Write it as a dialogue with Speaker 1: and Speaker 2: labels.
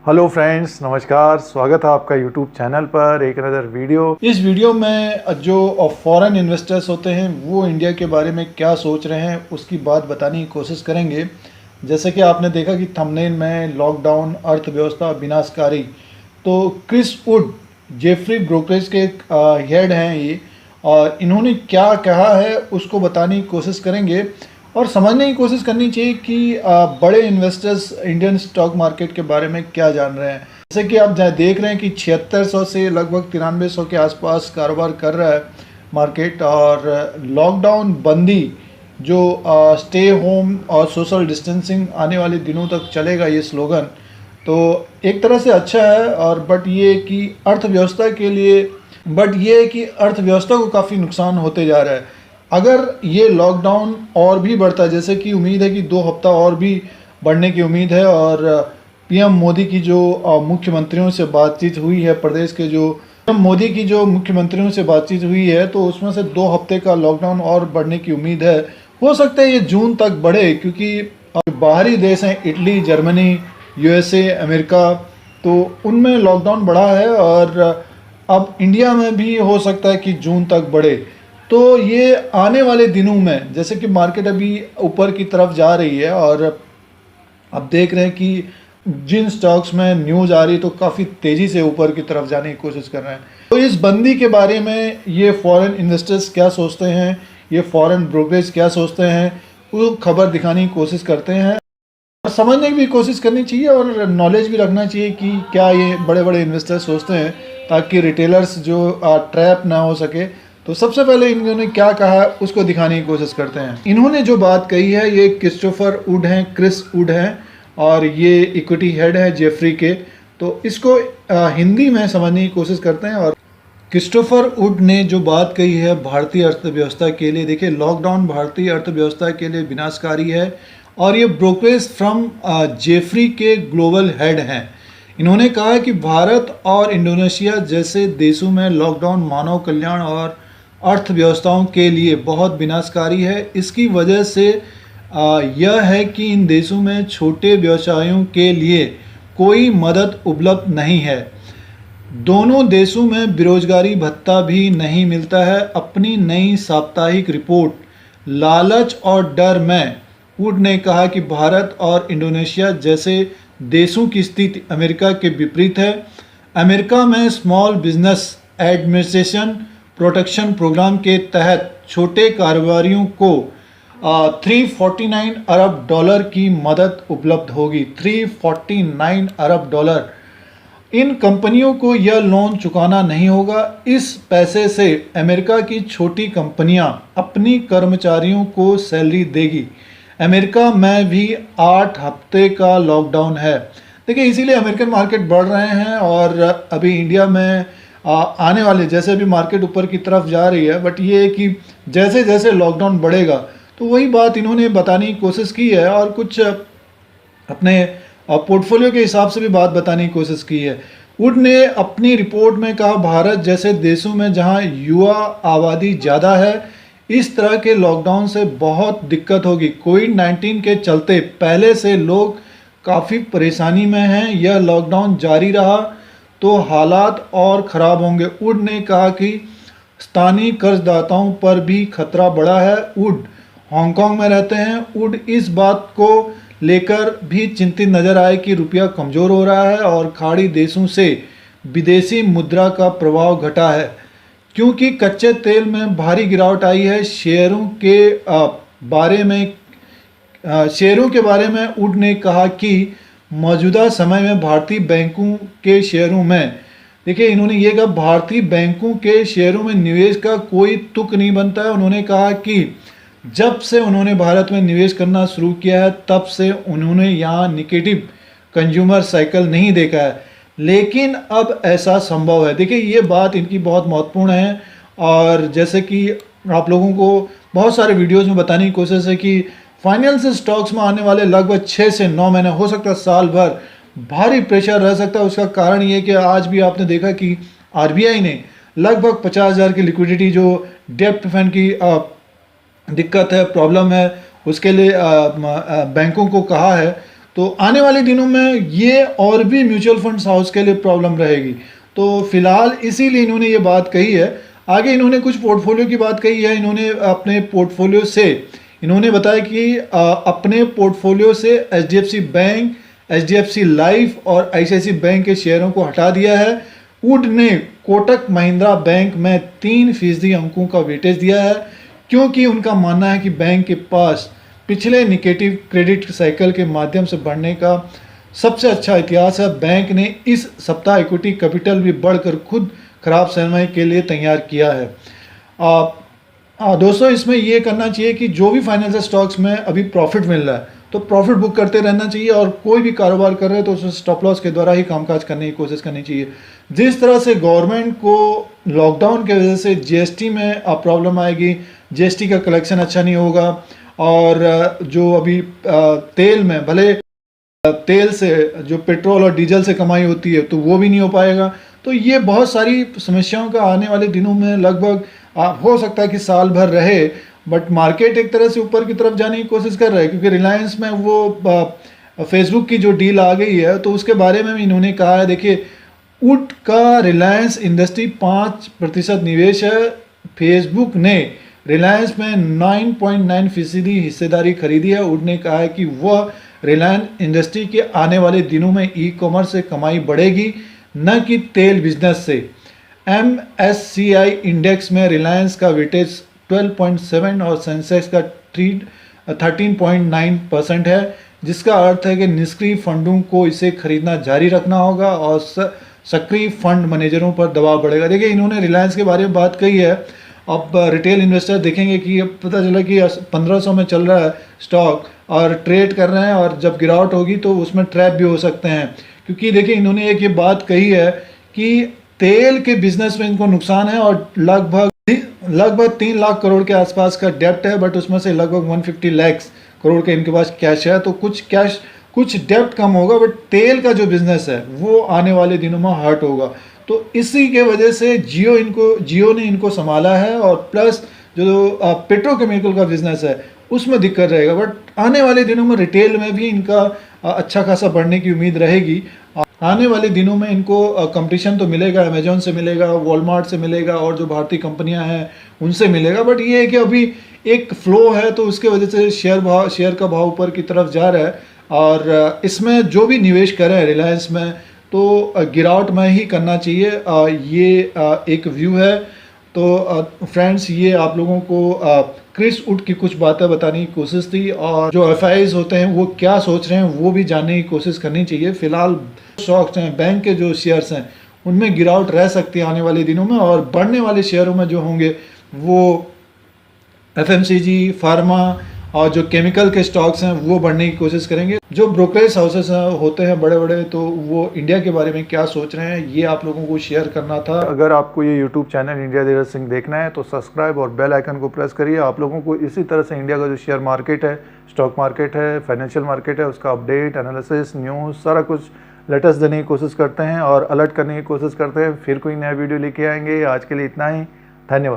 Speaker 1: Hello friends, नमस्कार। स्वागत है आपका यूट्यूब चैनल पर एक नज़र वीडियो।
Speaker 2: इस वीडियो में जो फॉरेन इन्वेस्टर्स होते हैं वो इंडिया के बारे में क्या सोच रहे हैं उसकी बात बताने की कोशिश करेंगे। जैसे कि आपने देखा कि थंबनेल में लॉकडाउन अर्थव्यवस्था विनाशकारी, तो क्रिस वुड जेफरी ब्रोकरेज के हेड हैं ये, और इन्होंने क्या कहा है उसको बताने की कोशिश करेंगे और समझने की कोशिश करनी चाहिए कि बड़े इन्वेस्टर्स इंडियन स्टॉक मार्केट के बारे में क्या जान रहे हैं। जैसे कि आप देख रहे हैं कि 7600 से लगभग 9300 के आसपास कारोबार कर रहा है मार्केट। और लॉकडाउन बंदी जो स्टे होम और सोशल डिस्टेंसिंग आने वाले दिनों तक चलेगा, ये स्लोगन तो एक तरह से अच्छा है। और बट ये कि अर्थव्यवस्था को काफ़ी नुकसान होते जा रहा है अगर ये लॉकडाउन और भी बढ़ता है। जैसे कि उम्मीद है कि 2 हफ्ता और भी बढ़ने की उम्मीद है। और पीएम मोदी की जो मुख्यमंत्रियों से बातचीत हुई है, प्रदेश के जो पीएम मोदी की जो मुख्यमंत्रियों से बातचीत हुई है, तो उसमें से 2 हफ्ते का लॉकडाउन और बढ़ने की उम्मीद है। हो सकता है ये जून तक बढ़े, क्योंकि बाहरी देश हैं इटली, जर्मनी, यूएसए, अमेरिका, तो उनमें लॉकडाउन बढ़ा है। और अब इंडिया में भी हो सकता है कि जून तक बढ़े। तो ये आने वाले दिनों में, जैसे कि मार्केट अभी ऊपर की तरफ जा रही है और अब देख रहे हैं कि जिन स्टॉक्स में न्यूज़ आ रही तो काफ़ी तेज़ी से ऊपर की तरफ जाने की कोशिश कर रहे हैं। तो इस बंदी के बारे में ये फॉरेन इन्वेस्टर्स क्या सोचते हैं, ये फॉरेन ब्रोकरेज क्या सोचते हैं, वो खबर दिखाने की कोशिश करते हैं और समझने की भी कोशिश करनी चाहिए और नॉलेज भी रखना चाहिए कि क्या ये बड़े बड़े इन्वेस्टर्स सोचते हैं, ताकि रिटेलर्स जो ट्रैप ना हो सके। तो सबसे पहले इन्होंने क्या कहा है उसको दिखाने की कोशिश करते हैं। इन्होंने जो बात कही है, ये क्रिस्टोफर वुड हैं, क्रिस वुड हैं, और ये इक्विटी हेड है जेफरी के। तो इसको हिंदी में समझने की कोशिश करते हैं। और क्रिस्टोफर वुड ने जो बात कही है भारतीय अर्थव्यवस्था के लिए, देखिए लॉकडाउन भारतीय अर्थव्यवस्था के लिए विनाशकारी है। और ये ब्रोकरेज फ्रॉम जेफरी के ग्लोबल हेड हैं। इन्होंने कहा कि भारत और इंडोनेशिया जैसे देशों में लॉकडाउन मानव कल्याण और अर्थव्यवस्थाओं के लिए बहुत विनाशकारी है। इसकी वजह से यह है कि इन देशों में छोटे व्यवसायों के लिए कोई मदद उपलब्ध नहीं है। दोनों देशों में बेरोजगारी भत्ता भी नहीं मिलता है। अपनी नई साप्ताहिक रिपोर्ट लालच और डर में वुड ने कहा कि भारत और इंडोनेशिया जैसे देशों की स्थिति अमेरिका के विपरीत है। अमेरिका में small business administration protection program के तहत छोटे कारोबारियों को 349 अरब डॉलर की मदद उपलब्ध होगी। 349 अरब डॉलर। इन कंपनियों को यह लोन चुकाना नहीं होगा। इस पैसे से अमेरिका की छोटी कंपनियां अपनी कर्मचारियों को सैलरी देगी। अमेरिका में भी 8 हफ्ते का लॉकडाउन है। देखिए इसीलिए अमेरिकन मार्केट बढ़ रहे हैं और अभी इंडिया में आने वाले, जैसे अभी मार्केट ऊपर की तरफ जा रही है, बट ये है कि जैसे जैसे लॉकडाउन बढ़ेगा तो वही बात इन्होंने बताने की कोशिश की है और कुछ अपने पोर्टफोलियो के हिसाब से भी बात बताने की कोशिश की है। वुड ने अपनी रिपोर्ट में कहा भारत जैसे देशों में जहां युवा आबादी ज़्यादा है, इस तरह के लॉकडाउन से बहुत दिक्कत होगी। कोविड-19 के चलते पहले से लोग काफ़ी परेशानी में हैं। यह लॉकडाउन जारी रहा तो हालात और ख़राब होंगे। वुड ने कहा कि स्थानीय कर्जदाताओं पर भी खतरा बढ़ा है। वुड हांगकांग में रहते हैं। वुड इस बात को लेकर भी चिंतित नजर आए कि रुपया कमज़ोर हो रहा है और खाड़ी देशों से विदेशी मुद्रा का प्रभाव घटा है, क्योंकि कच्चे तेल में भारी गिरावट आई है। शेयरों के बारे में वुड ने कहा कि मौजूदा समय में भारतीय बैंकों के शेयरों में, देखिए इन्होंने ये कहा, भारतीय बैंकों के शेयरों में निवेश का कोई तुक नहीं बनता है। उन्होंने कहा कि जब से उन्होंने भारत में निवेश करना शुरू किया है तब से उन्होंने यहाँ निगेटिव कंज्यूमर साइकिल नहीं देखा है, लेकिन अब ऐसा संभव है। देखिए ये बात इनकी बहुत महत्वपूर्ण है। और जैसे कि आप लोगों को बहुत सारे वीडियोस में बताने की कोशिश है कि फाइनेंशियल स्टॉक्स में आने वाले लगभग 6 से 9 महीने, हो सकता है साल भर, भारी प्रेशर रह सकता है। उसका कारण ये कि आज भी आपने देखा कि आरबीआई ने लगभग 50,000 की लिक्विडिटी, जो डेप्ट फंड की दिक्कत है, प्रॉब्लम है, उसके लिए बैंकों को कहा है। तो आने वाले दिनों में ये और भी म्यूचुअल फंड्स हाउस के लिए प्रॉब्लम रहेगी। तो फिलहाल इसीलिए इन्होंने ये बात कही है। आगे इन्होंने कुछ पोर्टफोलियो की बात कही है। इन्होंने अपने पोर्टफोलियो से इन्होंने बताया कि अपने पोर्टफोलियो से HDFC बैंक, HDFC लाइफ और ICICI बैंक के शेयरों को हटा दिया है। वुड ने कोटक महिंद्रा बैंक में 3% अंकों का वेटेज दिया है, क्योंकि उनका मानना है कि बैंक के पास पिछले निगेटिव क्रेडिट साइकिल के माध्यम से बढ़ने का सबसे अच्छा इतिहास है। बैंक ने इस सप्ताह इक्विटी कैपिटल भी बढ़कर खुद खराब समय के लिए तैयार किया है। दोस्तों, इसमें ये करना चाहिए कि जो भी फाइनेंशियल स्टॉक्स में अभी प्रॉफिट मिल रहा है तो प्रॉफिट बुक करते रहना चाहिए, और कोई भी कारोबार कर रहे हैं तो उसमें स्टॉप लॉस के द्वारा ही कामकाज करने की कोशिश करनी चाहिए। जिस तरह से गवर्नमेंट को लॉकडाउन की वजह से GST में प्रॉब्लम आएगी, GST का कलेक्शन अच्छा नहीं होगा, और जो अभी तेल में, भले तेल से जो पेट्रोल और डीजल से कमाई होती है तो वो भी नहीं हो पाएगा। तो ये बहुत सारी समस्याओं का आने वाले दिनों में लगभग हो सकता है कि साल भर रहे, बट मार्केट एक तरह से ऊपर की तरफ जाने की कोशिश कर रहा है, क्योंकि रिलायंस में वो फेसबुक की जो डील आ गई है तो उसके बारे में भी इन्होंने कहा है। देखिए, वुड का रिलायंस इंडस्ट्री 5% निवेश है। फेसबुक ने रिलायंस में 9.9% हिस्सेदारी खरीदी है। वुड ने कहा है कि वह रिलायंस इंडस्ट्री के आने वाले दिनों में ई-कॉमर्स से कमाई बढ़ेगी, न कि तेल बिजनेस से। MSCI इंडेक्स में रिलायंस का वेटेज 12.7 और सेंसेक्स का 13.9% है, जिसका अर्थ है कि निष्क्रिय फंडों को इसे खरीदना जारी रखना होगा और सक्रिय फंड मैनेजरों पर दबाव बढ़ेगा। देखिए, इन्होंने रिलायंस के बारे में बात कही है। अब रिटेल इन्वेस्टर देखेंगे कि अब पता चला कि 1500 में चल रहा है स्टॉक और ट्रेड कर रहे हैं, और जब गिरावट होगी तो उसमें ट्रैप भी हो सकते हैं। क्योंकि देखिए, इन्होंने एक ये बात कही है कि तेल के बिजनेस में इनको नुकसान है और लगभग 3 लाख करोड़ के आसपास का डेप्ट है, बट उसमें से लगभग 150 लाख करोड़ के इनके पास कैश है। तो कुछ डेप्ट कम होगा, बट तेल का जो बिजनेस है वो आने वाले दिनों में हर्ट होगा। तो इसी के वजह से जियो ने इनको संभाला है, और प्लस जो पेट्रोकेमिकल का बिजनेस है उसमें दिक्कत रहेगा, बट आने वाले दिनों में रिटेल में भी इनका अच्छा खासा बढ़ने की उम्मीद रहेगी। आने वाले दिनों में इनको कंपटीशन तो मिलेगा, अमेजोन से मिलेगा, वॉलमार्ट से मिलेगा, और जो भारतीय कंपनियां हैं उनसे मिलेगा, बट ये है कि अभी एक फ्लो है तो उसके वजह से शेयर का भाव ऊपर की तरफ जा रहा है। और इसमें जो भी निवेश करें रिलायंस में तो गिरावट में ही करना चाहिए। ये एक व्यू है। तो फ्रेंड्स, ये आप लोगों को क्रिस वुड की कुछ बातें बताने की कोशिश थी, और जो FIs होते हैं वो क्या सोच रहे हैं वो भी जानने की कोशिश करनी चाहिए। फिलहाल स्टॉक्स हैं, बैंक के जो शेयर्स हैं उनमें गिरावट रह सकती है आने वाले दिनों में, और बढ़ने वाले शेयरों में जो होंगे वो FMCG, फार्मा और जो केमिकल के स्टॉक्स हैं वो बढ़ने की कोशिश करेंगे। जो ब्रोकरेज हाउसेस होते हैं बड़े बड़े, तो वो इंडिया के बारे में क्या सोच रहे हैं ये आप लोगों को शेयर करना था।
Speaker 1: अगर आपको ये YouTube channel India Dheeraj Singh देखना है तो सब्सक्राइब और बेल आइकन को प्रेस करिए। आप लोगों को इसी तरह से इंडिया का जो शेयर मार्केट है, स्टॉक मार्केट है, फाइनेंशियल मार्केट है, उसका अपडेट, एनालिसिस, न्यूज़, सारा कुछ लेटेस्ट देने की कोशिश करते हैं और अलर्ट करने की कोशिश करते हैं। फिर कोई नया वीडियो लेके आएंगे। आज के लिए इतना ही। धन्यवाद।